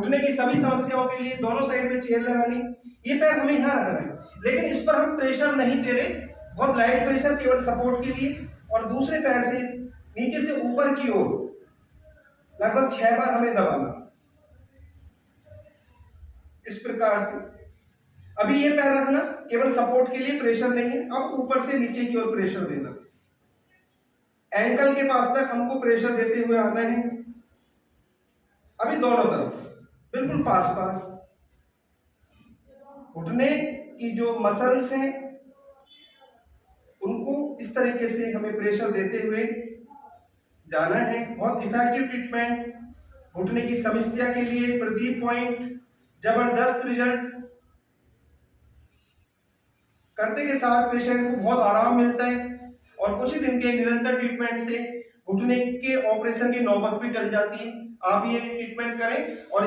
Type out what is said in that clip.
घुटने की सभी समस्याओं के लिए दोनों साइड में चेयर लगानी, ये पैर हमें यहाँ रखना है, लेकिन इस पर हम प्रेशर नहीं दे रहे, बहुत लाइट प्रेशर केवल सपोर्ट के लिए। और दूसरे पैर से नीचे से ऊपर की ओर लगभग 6 बार हमें दबाना, इस प्रकार से। अभी ये पैर रखना केवल सपोर्ट के लिए, प्रेशर नहीं है। अब ऊपर से नीचे की ओर प्रेशर देना, एंकल के पास तक हमको प्रेशर देते हुए आना है। अभी दोनों तरफ बिल्कुल पास पास। घुटने की जो मसल्स हैं उनको इस तरीके से हमें प्रेशर देते हुए जाना है। बहुत इफेक्टिव ट्रीटमेंट घुटने की समस्या के लिए। प्रदीप पॉइंट, जबरदस्त रिजल्ट। करते के साथ पेशेंट को बहुत आराम मिलता है और कुछ ही दिन के निरंतर ट्रीटमेंट से घुटने के ऑपरेशन की नौबत भी टल जाती है। आप ये ट्रीटमेंट करें और